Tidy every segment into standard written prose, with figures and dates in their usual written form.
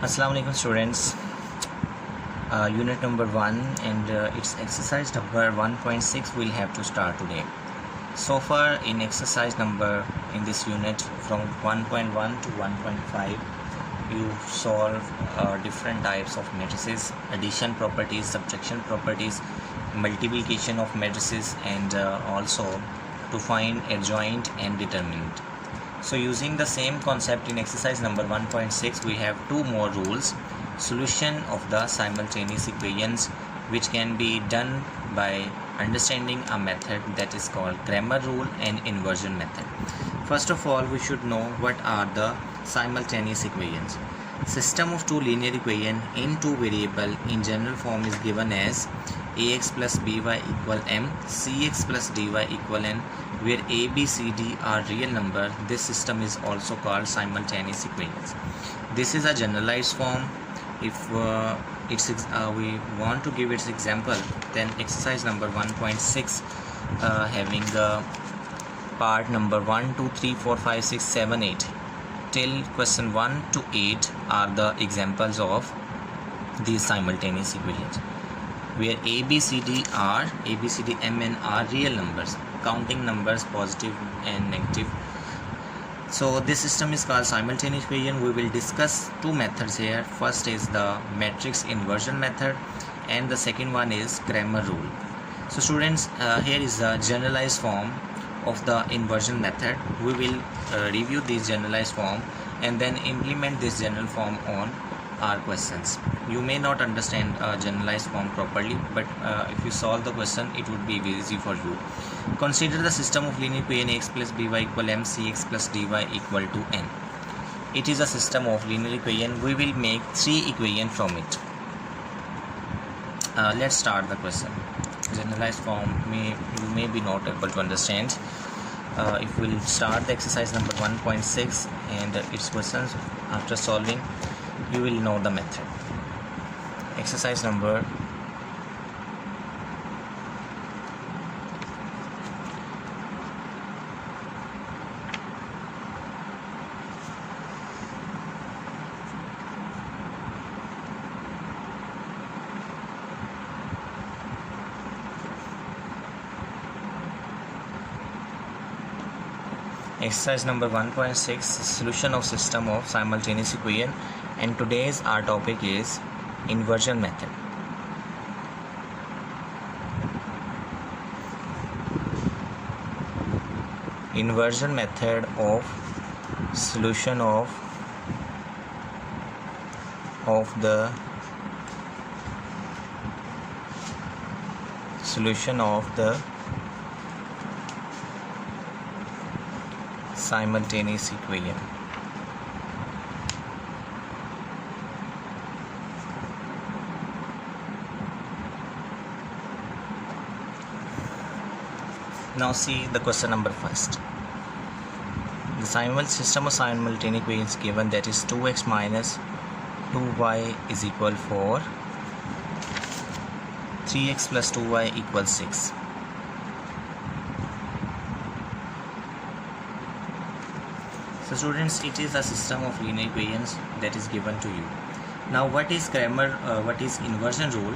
Assalamu alaikum students. Unit number 1 and it's exercise number 1.6 we'll have to start today. So far in exercise number in this unit from 1.1 to 1.5 you solve different types of matrices, addition properties, subtraction properties, multiplication of matrices, and also to find adjoint and determinant. So using the same concept in exercise number 1.6 we have two more rules: solution of the simultaneous equations, which can be done by understanding a method that is called grammar rule, and inversion method. First of all, we should know what are the simultaneous equations. System of two linear equation in two variable in general form is given as ax plus by equal m, cx plus dy equal n, where a, b, c, d are real number. This system is also called simultaneous equations. This is a generalized form. If we want to give its example, then exercise number 1.6 having part number 1, 2, 3, 4, 5, 6, 7, 8 till question 1 to 8 are the examples of these simultaneous equations, where a, b, c, d, m, n are real numbers, counting numbers positive and negative. So this system is called simultaneous equation. We will discuss two methods here. First is the matrix inversion method and the second one is grammar rule. So students, here is the generalized form of the inversion method. We will review this generalized form and then implement this general form on our questions. You may not understand generalized form properly, but if you solve the question it would be easy for you. Consider the system of linear equation x plus by equal m, cx plus dy equal to n. It is a system of linear equation. We will make three equations from it. Let's start the question. Generalized form you may be not able to understand. If we'll start the exercise number 1.6 and its questions, after solving you will know the method. Exercise number Exercise number 1.6, solution of system of simultaneous equation, and today's our topic is inversion method. Inversion method of solution of the simultaneous equation. Now see the question number first. The system of simultaneous equations given, that is 2x minus 2y is equal 4, 3x plus 2y equals 6. So students, it is a system of linear equations that is given to you. Now what is what is inversion rule?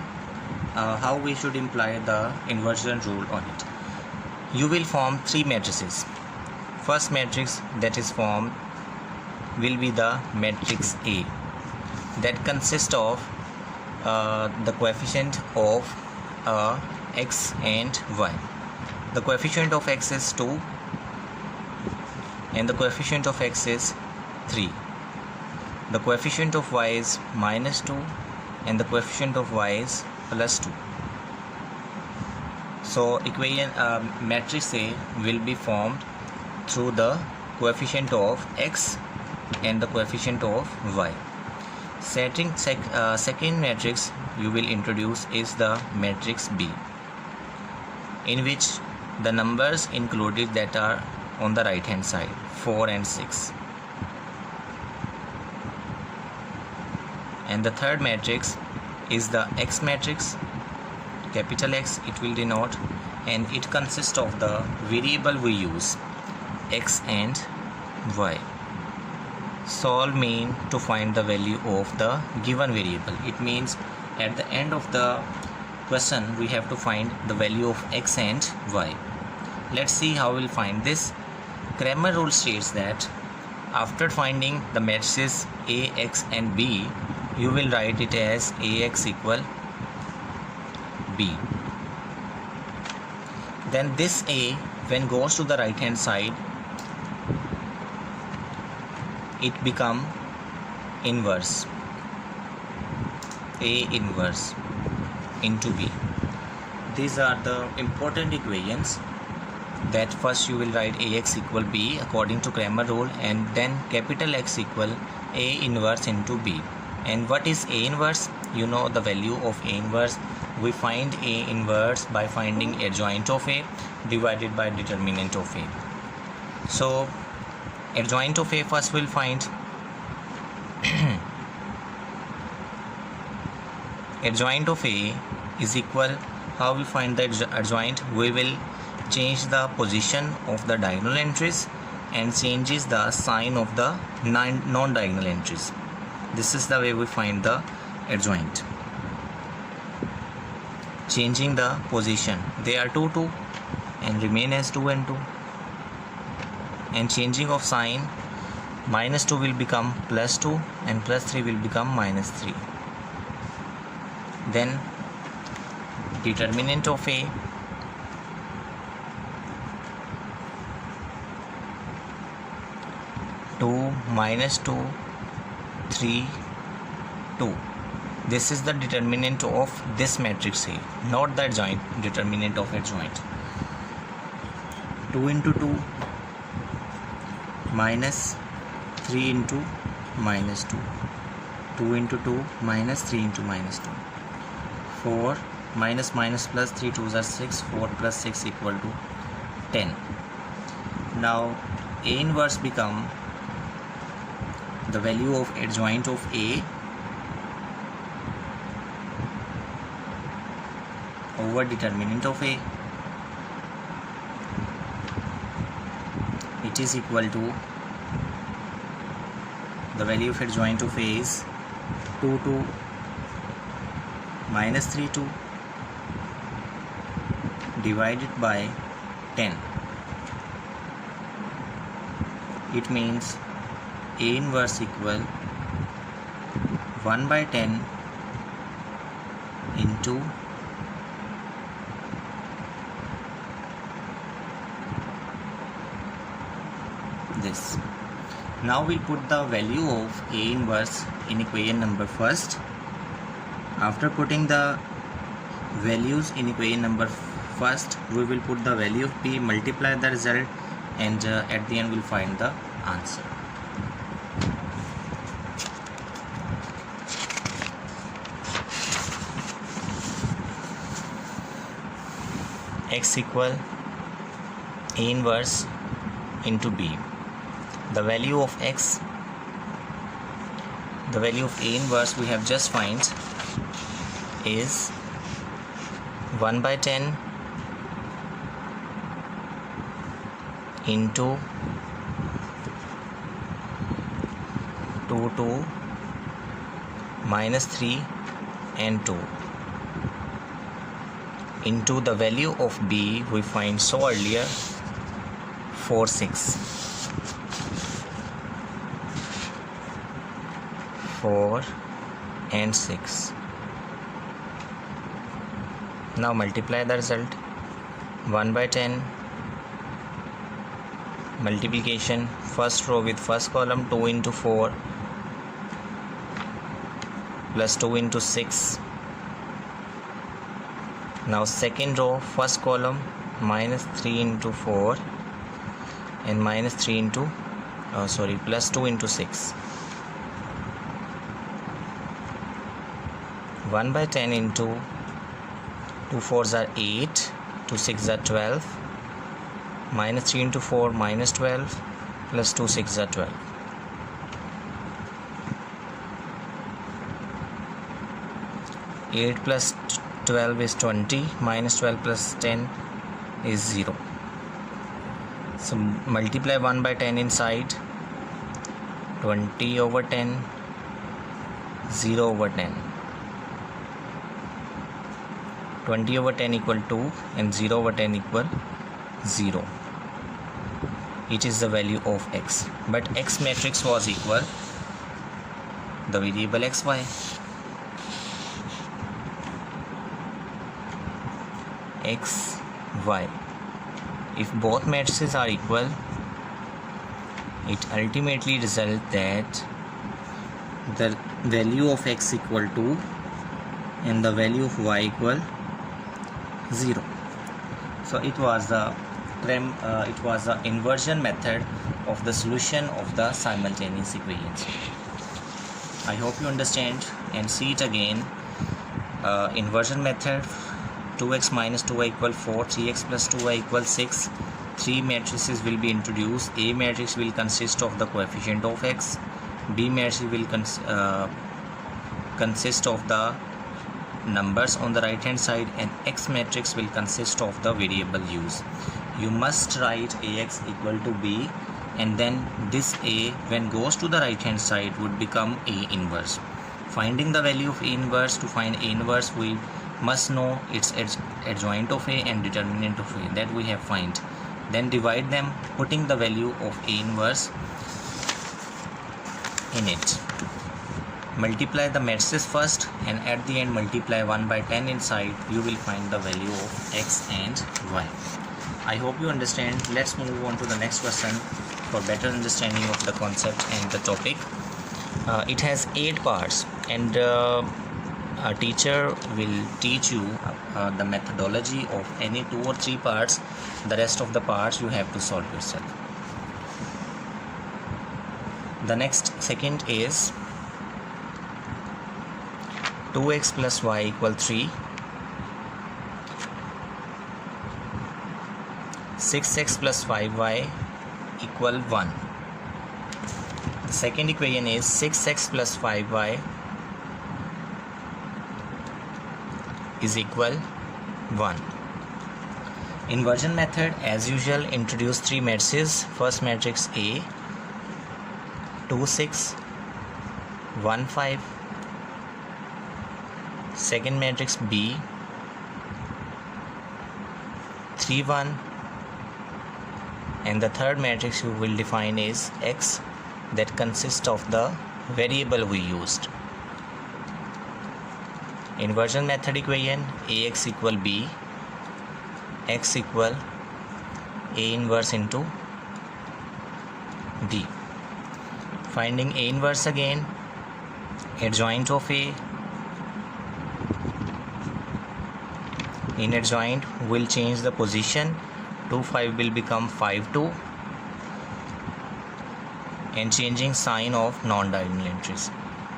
How we should imply the inversion rule on it? You will form three matrices. First matrix that is formed will be the matrix A, that consists of the coefficient of x and y. The coefficient of x is 2 and the coefficient of x is 3. The coefficient of y is minus 2 and the coefficient of y is plus 2. So equation matrix A will be formed through the coefficient of x and the coefficient of y. Second matrix you will introduce is the matrix B, in which the numbers included that are on the right hand side, 4 and 6. And the third matrix is the X matrix, capital X it will denote, and it consists of the variable we use, x and y. solve mean to find the value of the given variable. It means at the end of the question we have to find the value of x and y. Let's see how we'll find this. Cramer rule states that after finding the matrices A, X and B, you will write it as AX equal B. Then this A, when goes to the right hand side, it become inverse, A inverse into B. These are the important equations that first you will write AX equal B according to Cramer rule, and then capital X equal A inverse into B. And what is A inverse? You know the value of A inverse. We find A inverse by finding adjoint of A divided by determinant of A. So adjoint of A first we'll find. Adjoint of A is equal, how we find the adjoint? We will change the position of the diagonal entries and changes the sign of the non-diagonal entries. This is the way we find the adjoint. Changing the position, they are 2 2 and remain as 2 and 2, and changing of sign, minus 2 will become plus 2 and plus 3 will become minus 3. Then determinant of A, two minus 2 3 2. This is the determinant of this matrix A, not the adjoint determinant of adjoint. 2 into 2 minus 3 into minus 2. 2 into 2 minus 3 into minus 2. 4 minus minus plus 3 2s are 6. 4 plus 6 equal to 10. Now A inverse become the value of adjoint of A over determinant of A. It is equal to the value of adjoint of A is 2 2 minus 3 2 divided by 10. It means A inverse equal 1 by 10 into this. Now we'll put the value of A inverse in equation number first. After putting the values in equation number first, we will put the value of B, multiply the result, and at the end we'll find the answer. X equal A inverse into B. The value of X, the value of A inverse we have just find is 1 by 10 into 2 2 minus 3 and 2 into the value of B we find so earlier 4 6. 4 and 6. Now multiply the result. 1 by 10 multiplication, first row with first column, 2 into 4 plus 2 into 6. Now second row, first column, minus 3 into 4 and minus 3 into plus 2 into 6. 1 by 10 into 2 4s are 8, 2 6s are 12, minus 3 into 4 minus 12 plus 2 6s are 12. 8 plus 12 is 20, minus 12 plus 10 is 0. So multiply 1 by 10 inside, 20 over 10, 0 over 10. 20 over 10 equal 2 and 0 over 10 equal 0. It is the value of x, but x matrix was equal the variable xy. X, y. If both matrices are equal, it ultimately results that the value of x equal 2 and the value of y equal 0. So it was the inversion method of the solution of the simultaneous equations. I hope you understand and see it again. Inversion method: 2x minus 2y equal 4, 3x plus 2y equal 6. Three matrices will be introduced. A matrix will consist of the coefficient of x. B matrix will consist of the numbers on the right hand side, and x matrix will consist of the variable u's. You must write ax equal to b, and then this a, when goes to the right hand side, would become A inverse. Finding the value of A inverse: to find A inverse we must know its adjoint of A and determinant of A, that we have find. Then divide them, putting the value of A inverse in it. Multiply the matrices first, and at the end multiply 1 by 10 inside. You will find the value of x and y. I hope you understand. Let's move on to the next question for better understanding of the concept and the topic. It has 8 parts, and a teacher will teach you the methodology of any 2 or 3 parts. The rest of the parts you have to solve yourself. The next second is 2x plus y equal 3, 6x plus 5y equal 1. The second equation is 6x plus 5y is equal 1. Inversion method, as usual, introduce 3 matrices. First matrix A, 2 6, 1 5. Second matrix B, 3 1, and the third matrix you will define is x, that consists of the variable we used. Inversion method equation: ax equal b, x equal A inverse into b. Finding A inverse again: adjoint of A. In adjoint will change the position. 2 5 will become 5 2, and changing sign of non-diagonal entries: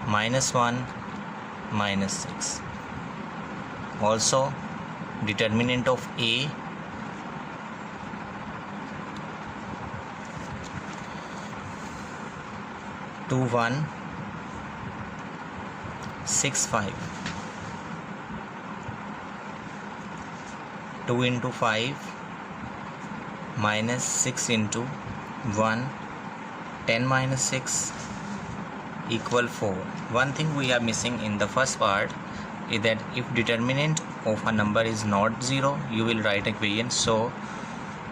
-1, -6. Also determinant of A, (2 1, 6 5). 2 into 5 minus 6 into 1, 10 minus 6 equal 4. One thing we are missing in the first part is that if determinant of a number is not 0, you will write equation so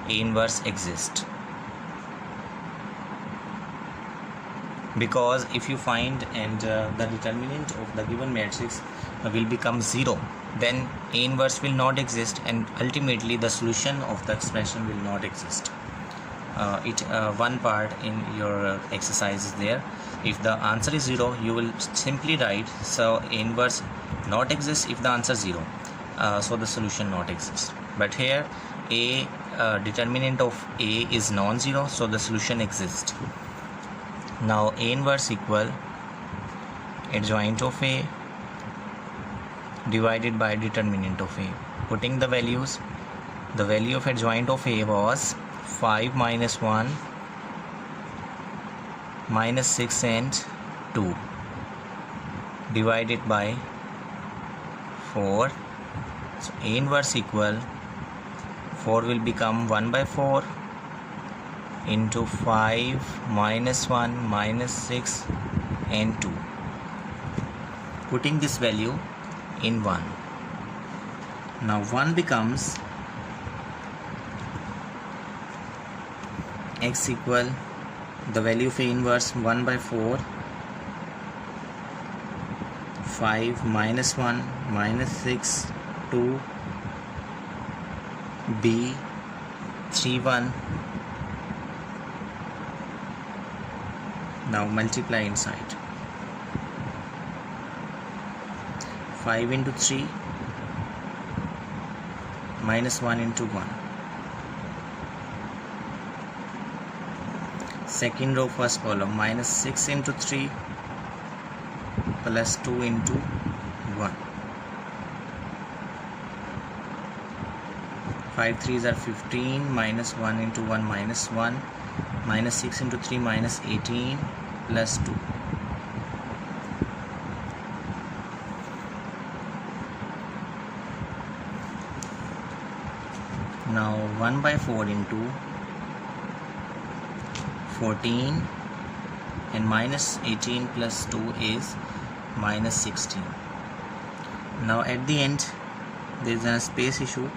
A inverse exists. Because if you find and the determinant of the given matrix will become 0, then A inverse will not exist, and ultimately the solution of the expression will not exist. One part in your exercise is there. If the answer is 0, you will simply write so A inverse not exists if the answer is 0, so the solution not exists. But here A determinant of A is non-zero, so the solution exists. Now A inverse equal adjoint of A divided by determinant of A. Putting the values, the value of adjoint of A was 5 minus 1 minus 6 and 2 divided by 4. So A inverse equal 4 will become 1 by 4 into 5 minus 1 minus 6 and 2, putting this value in 1. Now 1 becomes x equal the value of A inverse 1 by 4, 5 minus 1 minus 6 2 b 3 1. Now multiply inside. 5 into 3 minus 1 into 1. Second row, first column, minus 6 into 3 plus 2 into 1. 5 3s are 15, minus 1 into 1 minus 1, minus 6 into 3 minus 18 plus 2. Now 1 by 4 into 14 and minus 18 plus 2 is minus 16. Now at the end there is a space issue.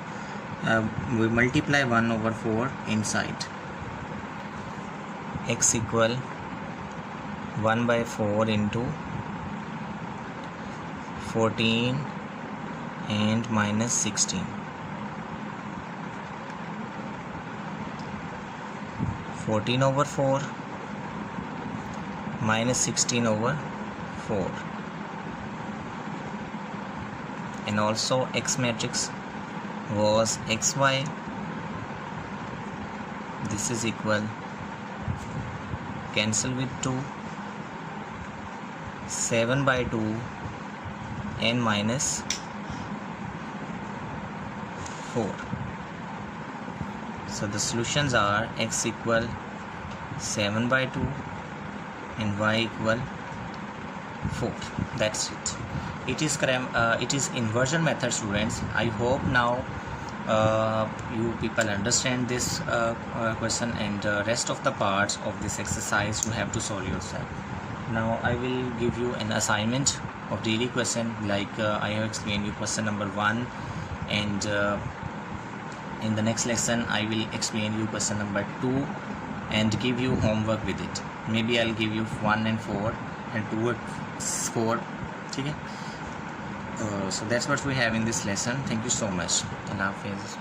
We multiply 1 over 4 inside. X equal 1 by 4 into 14 and minus 16. 14 over 4 minus 16 over 4, and also X matrix was xy. This is equal, cancel with 2, 7 by 2 and minus 4. So the solutions are x equal 7 by 2 and y equal 4. That's it. It is inversion method, students. I hope now you people understand this question, and rest of the parts of this exercise you have to solve yourself. Now I will give you an assignment of daily question, like I have explained you question number 1, and in the next lesson I will explain you question number 2 and give you homework with it. Maybe I'll give you 1 and 4 and 2 and 4. Okay? So that's what we have in this lesson. Thank you so much. Allah Hafiz.